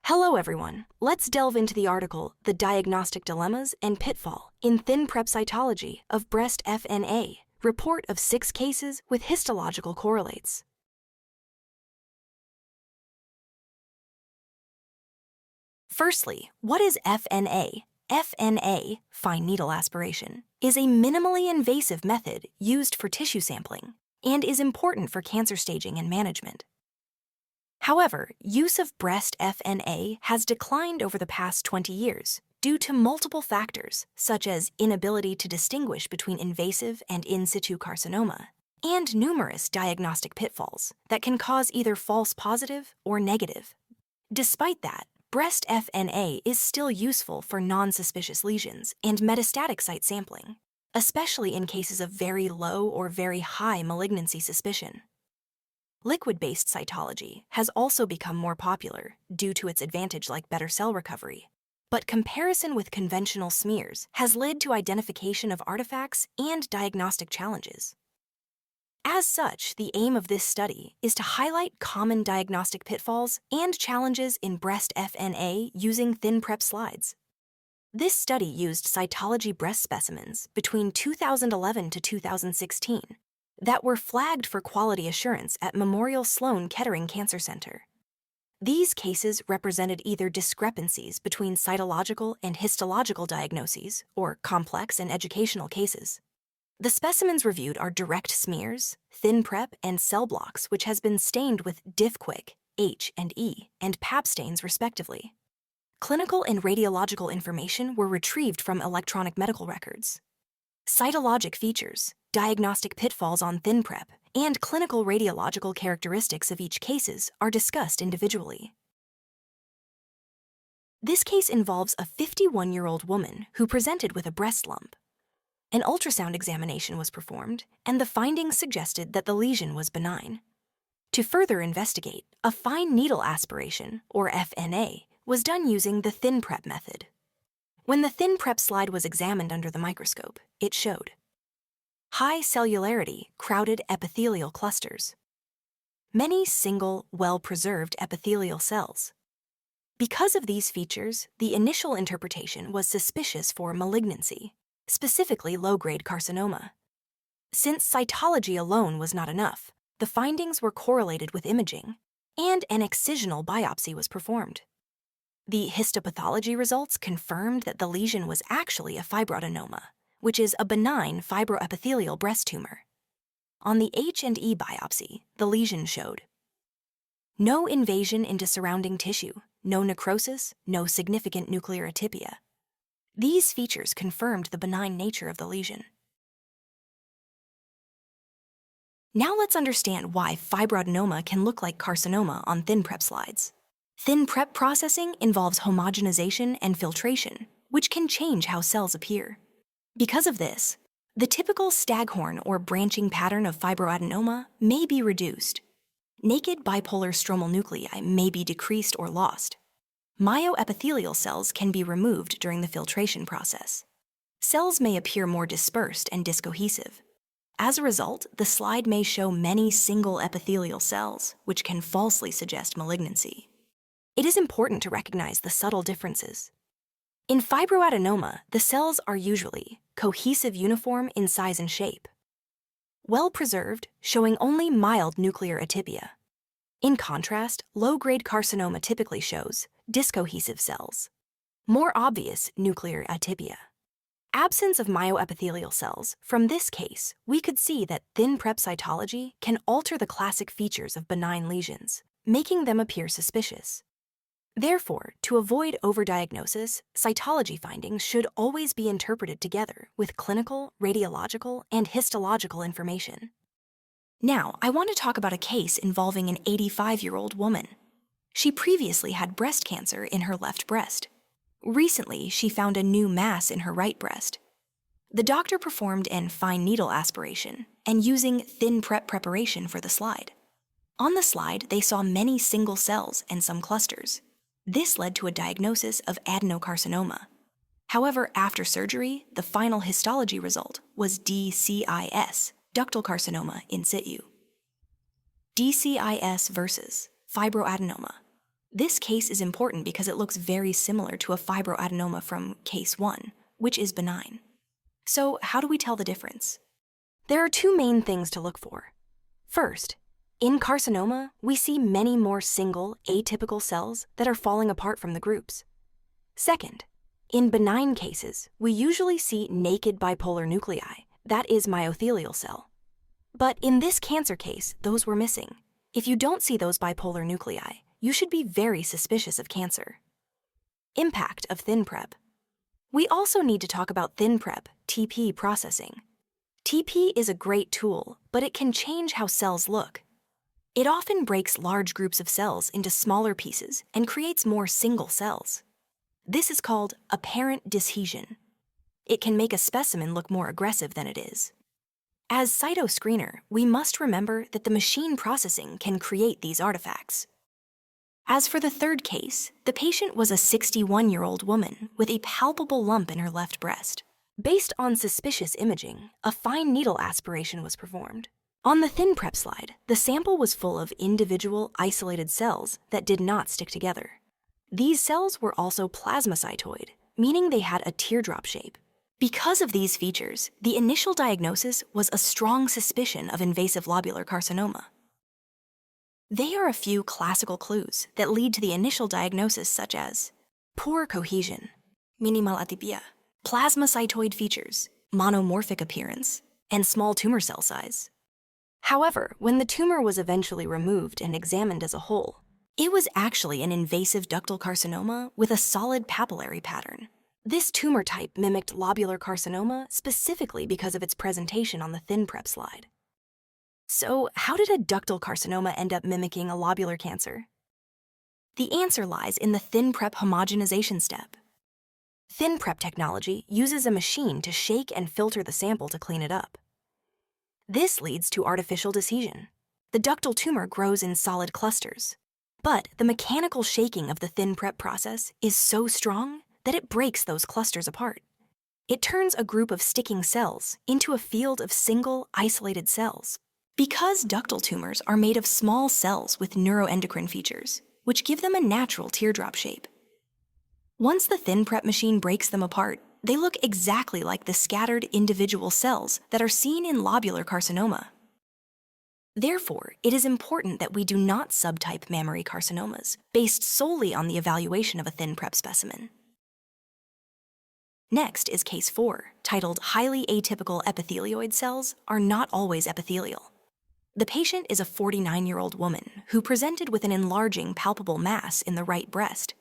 Hello everyone, let's delve into the article, The Diagnostic Dilemmas and Pitfall in ThinPrep Cytology of Breast FNA, report of 6 cases with histological correlates. Firstly, what is FNA? FNA, fine needle aspiration, is a minimally invasive method used for tissue sampling and is important for cancer staging and management. However, use of breast FNA has declined over the past 20 years due to multiple factors, such as inability to distinguish between invasive and in situ carcinoma, and numerous diagnostic pitfalls that can cause either false positive or negative. Despite that, breast FNA is still useful for non-suspicious lesions and metastatic site sampling, especially in cases of very low or very high malignancy suspicion. Liquid-based cytology has also become more popular due to its advantage like better cell recovery, but comparison with conventional smears has led to identification of artifacts and diagnostic challenges. As such, the aim of this study is to highlight common diagnostic pitfalls and challenges in breast FNA using ThinPrep slides. This study used cytology breast specimens between 2011 to 2016 that were flagged for quality assurance at Memorial Sloan Kettering Cancer Center. These cases represented either discrepancies between cytological and histological diagnoses, or complex and educational cases. The specimens reviewed are direct smears, ThinPrep, and cell blocks which has been stained with DiffQuick, H and E, and Pap stains respectively. Clinical and radiological information were retrieved from electronic medical records. Cytologic features, diagnostic pitfalls on ThinPrep, and clinical radiological characteristics of each cases are discussed individually. This case involves a 51-year-old woman who presented with a breast lump. An ultrasound examination was performed, and the findings suggested that the lesion was benign. To further investigate, a fine needle aspiration, or FNA, was done using the ThinPrep method. When the ThinPrep slide was examined under the microscope, it showed high cellularity, crowded epithelial clusters, many single, well-preserved epithelial cells. Because of these features, the initial interpretation was suspicious for malignancy, specifically low-grade carcinoma. Since cytology alone was not enough, the findings were correlated with imaging, and an excisional biopsy was performed. The histopathology results confirmed that the lesion was actually a fibroadenoma, which is a benign fibroepithelial breast tumor. On the H&E biopsy, the lesion showed no invasion into surrounding tissue, no necrosis, no significant nuclear atypia. These features confirmed the benign nature of the lesion. Now let's understand why fibroadenoma can look like carcinoma on ThinPrep slides. ThinPrep processing involves homogenization and filtration, which can change how cells appear. Because of this, the typical staghorn or branching pattern of fibroadenoma may be reduced. Naked bipolar stromal nuclei may be decreased or lost. Myoepithelial cells can be removed during the filtration process. Cells may appear more dispersed and discohesive. As a result, the slide may show many single epithelial cells, which can falsely suggest malignancy. It is important to recognize the subtle differences. In fibroadenoma, the cells are usually cohesive uniform in size and shape, well-preserved, showing only mild nuclear atypia. In contrast, low-grade carcinoma typically shows discohesive cells, more obvious nuclear atypia. Absence of myoepithelial cells. From this case, we could see that ThinPrep cytology can alter the classic features of benign lesions, making them appear suspicious. Therefore, to avoid overdiagnosis, cytology findings should always be interpreted together with clinical, radiological, and histological information. Now, I want to talk about a case involving an 85-year-old woman. She previously had breast cancer in her left breast. Recently, she found a new mass in her right breast. The doctor performed an fine needle aspiration and using ThinPrep preparation for the slide. On the slide, they saw many single cells and some clusters. This led to a diagnosis of adenocarcinoma. However, after surgery, the final histology result was DCIS, ductal carcinoma in situ. DCIS versus fibroadenoma. This case is important because it looks very similar to a fibroadenoma from case 1, which is benign. So how do we tell the difference? There are two main things to look for. First, in carcinoma, we see many more single, atypical cells that are falling apart from the groups. Second, in benign cases, we usually see naked bipolar nuclei, that is myothelial cell. But in this cancer case, those were missing. If you don't see those bipolar nuclei, you should be very suspicious of cancer. Impact of ThinPrep. We also need to talk about ThinPrep, TP processing. TP is a great tool, but it can change how cells look. It often breaks large groups of cells into smaller pieces and creates more single cells. This is called apparent dishesion. It can make a specimen look more aggressive than it is. As cytoscreener, we must remember that the machine processing can create these artifacts. As for the third case, the patient was a 61-year-old woman with a palpable lump in her left breast. Based on suspicious imaging, a fine needle aspiration was performed. On the ThinPrep slide, the sample was full of individual isolated cells that did not stick together. These cells were also plasmacytoid, meaning they had a teardrop shape. Because of these features, the initial diagnosis was a strong suspicion of invasive lobular carcinoma. There are a few classical clues that lead to the initial diagnosis, such as poor cohesion, minimal atypia, plasmacytoid features, monomorphic appearance, and small tumor cell size. However, when the tumor was eventually removed and examined as a whole, it was actually an invasive ductal carcinoma with a solid papillary pattern. This tumor type mimicked lobular carcinoma specifically because of its presentation on the ThinPrep slide. So, how did a ductal carcinoma end up mimicking a lobular cancer? The answer lies in the ThinPrep homogenization step. ThinPrep technology uses a machine to shake and filter the sample to clean it up. This leads to artificial dishesion. The ductal tumor grows in solid clusters. But the mechanical shaking of the ThinPrep process is so strong that it breaks those clusters apart. It turns a group of sticking cells into a field of single, isolated cells. Because ductal tumors are made of small cells with neuroendocrine features, which give them a natural teardrop shape. Once the ThinPrep machine breaks them apart, they look exactly like the scattered individual cells that are seen in lobular carcinoma. Therefore, it is important that we do not subtype mammary carcinomas based solely on the evaluation of a ThinPrep specimen. Next is case 4, titled Highly Atypical Epithelioid Cells Are Not Always Epithelial. The patient is a 49-year-old woman who presented with an enlarging palpable mass in the right breast.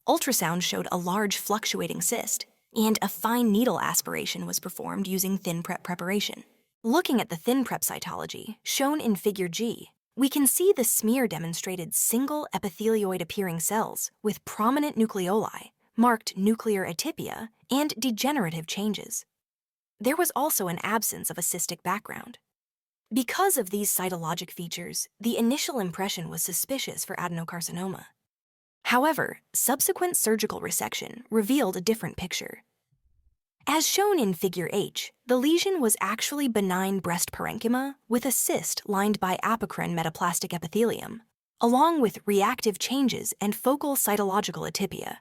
Ultrasound showed a large fluctuating cyst, and a fine needle aspiration was performed using ThinPrep preparation. Looking at the ThinPrep cytology, shown in Figure G, we can see the smear demonstrated single epithelioid-appearing cells with prominent nucleoli, marked nuclear atypia, and degenerative changes. There was also an absence of a cystic background. Because of these cytologic features, the initial impression was suspicious for adenocarcinoma. However, subsequent surgical resection revealed a different picture. As shown in Figure H, the lesion was actually benign breast parenchyma with a cyst lined by apocrine metaplastic epithelium, along with reactive changes and focal cytological atypia.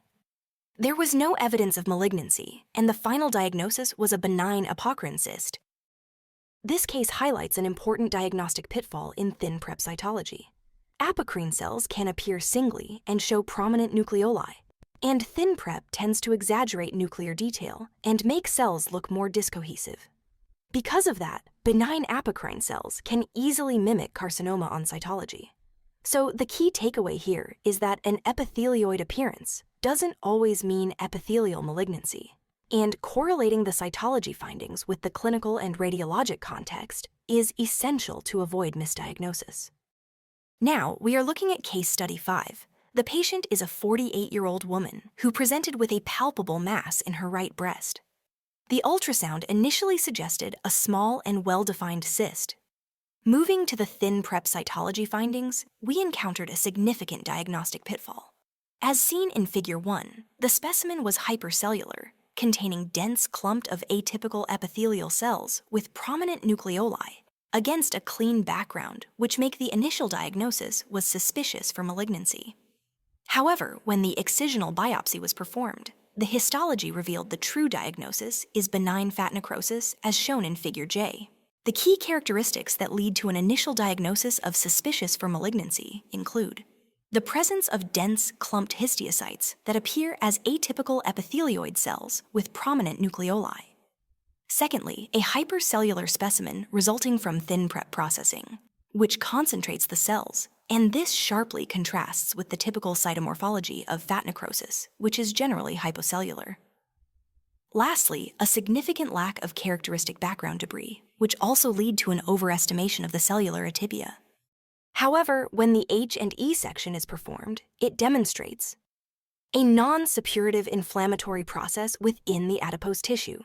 There was no evidence of malignancy, and the final diagnosis was a benign apocrine cyst. This case highlights an important diagnostic pitfall in ThinPrep cytology. Apocrine cells can appear singly and show prominent nucleoli, and ThinPrep tends to exaggerate nuclear detail and make cells look more discohesive. Because of that, benign apocrine cells can easily mimic carcinoma on cytology. So the key takeaway here is that an epithelioid appearance doesn't always mean epithelial malignancy, and correlating the cytology findings with the clinical and radiologic context is essential to avoid misdiagnosis. Now, we are looking at case study 5. The patient is a 48-year-old woman who presented with a palpable mass in her right breast. The ultrasound initially suggested a small and well-defined cyst. Moving to the ThinPrep cytology findings, we encountered a significant diagnostic pitfall. As seen in Figure 1, the specimen was hypercellular, containing dense clump of atypical epithelial cells with prominent nucleoli, against a clean background, which make the initial diagnosis was suspicious for malignancy. However, when the excisional biopsy was performed, the histology revealed the true diagnosis is benign fat necrosis as shown in Figure J. The key characteristics that lead to an initial diagnosis of suspicious for malignancy include the presence of dense, clumped histiocytes that appear as atypical epithelioid cells with prominent nucleoli. Secondly, a hypercellular specimen resulting from ThinPrep processing, which concentrates the cells, and this sharply contrasts with the typical cytomorphology of fat necrosis, which is generally hypocellular. Lastly, a significant lack of characteristic background debris, which also lead to an overestimation of the cellular atypia. However, when the H&E section is performed, it demonstrates a non-suppurative inflammatory process within the adipose tissue,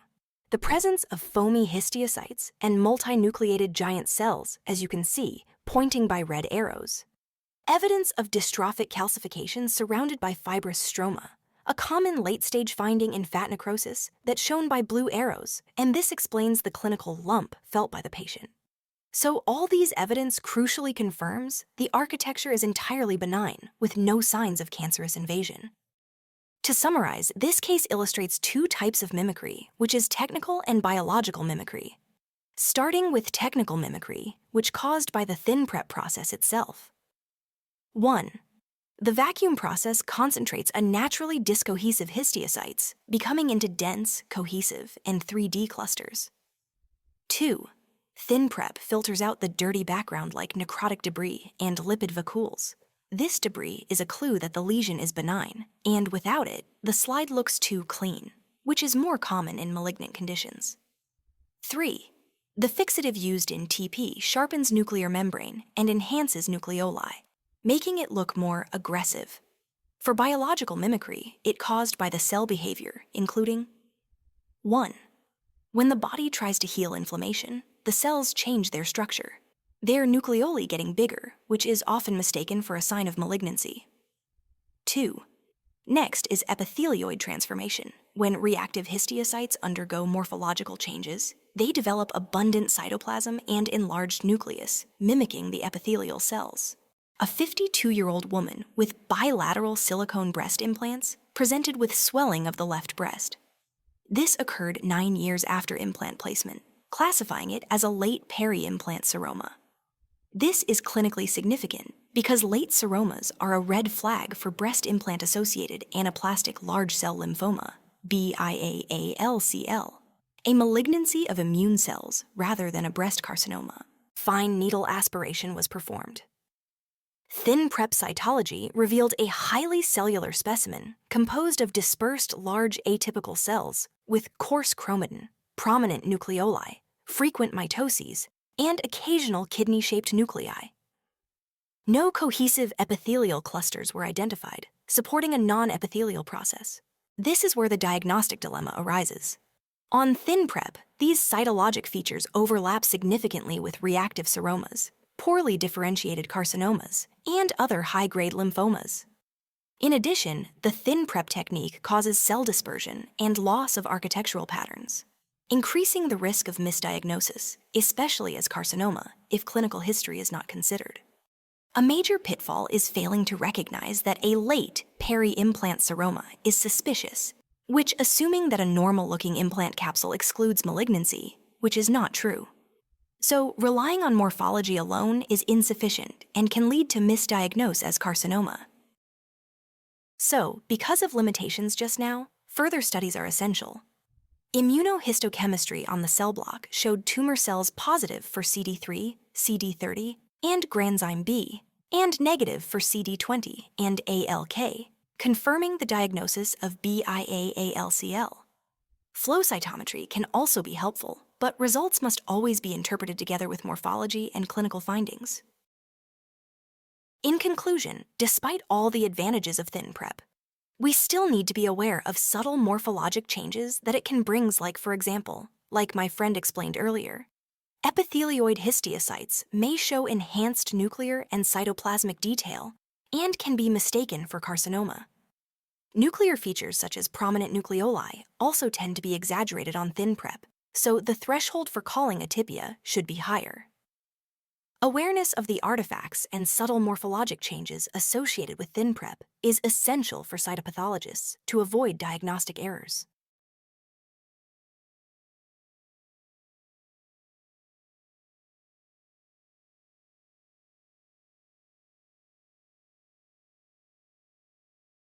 the presence of foamy histiocytes and multinucleated giant cells, as you can see, pointing by red arrows, evidence of dystrophic calcification surrounded by fibrous stroma, a common late-stage finding in fat necrosis that's shown by blue arrows, and this explains the clinical lump felt by the patient. So all these evidence crucially confirms the architecture is entirely benign, with no signs of cancerous invasion. To summarize, this case illustrates two types of mimicry, which is technical and biological mimicry. Starting with technical mimicry, which caused by the ThinPrep process itself. 1. The vacuum process concentrates a naturally discohesive histiocytes, becoming into dense, cohesive, and 3D clusters. 2. ThinPrep filters out the dirty background like necrotic debris and lipid vacuoles. This debris is a clue that the lesion is benign, and without it, the slide looks too clean, which is more common in malignant conditions. 3. The fixative used in TP sharpens nuclear membrane and enhances nucleoli, making it look more aggressive. For biological mimicry, it caused by the cell behavior, including 1. When the body tries to heal inflammation, the cells change their structure. Their nucleoli getting bigger, which is often mistaken for a sign of malignancy. 2. Next is epithelioid transformation. When reactive histiocytes undergo morphological changes, they develop abundant cytoplasm and enlarged nucleus, mimicking the epithelial cells. A 52-year-old woman with bilateral silicone breast implants presented with swelling of the left breast. This occurred 9 years after implant placement, classifying it as a late peri-implant seroma. This is clinically significant because late seromas are a red flag for breast implant-associated anaplastic large cell lymphoma, BIAALCL, a malignancy of immune cells rather than a breast carcinoma. Fine needle aspiration was performed. ThinPrep cytology revealed a highly cellular specimen composed of dispersed large atypical cells with coarse chromatin, prominent nucleoli, frequent mitoses, and occasional kidney-shaped nuclei. No cohesive epithelial clusters were identified, supporting a non-epithelial process. This is where the diagnostic dilemma arises. On ThinPrep, these cytologic features overlap significantly with reactive seromas, poorly differentiated carcinomas, and other high-grade lymphomas. In addition, the ThinPrep technique causes cell dispersion and loss of architectural patterns, increasing the risk of misdiagnosis, especially as carcinoma, if clinical history is not considered. A major pitfall is failing to recognize that a late peri-implant seroma is suspicious, which assuming that a normal-looking implant capsule excludes malignancy, which is not true. So, relying on morphology alone is insufficient and can lead to misdiagnosis as carcinoma. So, because of limitations just now, further studies are essential. Immunohistochemistry on the cell block showed tumor cells positive for CD3, CD30, and granzyme B, and negative for CD20 and ALK, confirming the diagnosis of BIAALCL. Flow cytometry can also be helpful, but results must always be interpreted together with morphology and clinical findings. In conclusion, despite all the advantages of ThinPrep, we still need to be aware of subtle morphologic changes that it can bring, like, for example, like my friend explained earlier, epithelioid histiocytes may show enhanced nuclear and cytoplasmic detail and can be mistaken for carcinoma. Nuclear features such as prominent nucleoli also tend to be exaggerated on ThinPrep, so the threshold for calling atypia should be higher. Awareness of the artifacts and subtle morphologic changes associated with ThinPrep is essential for cytopathologists to avoid diagnostic errors.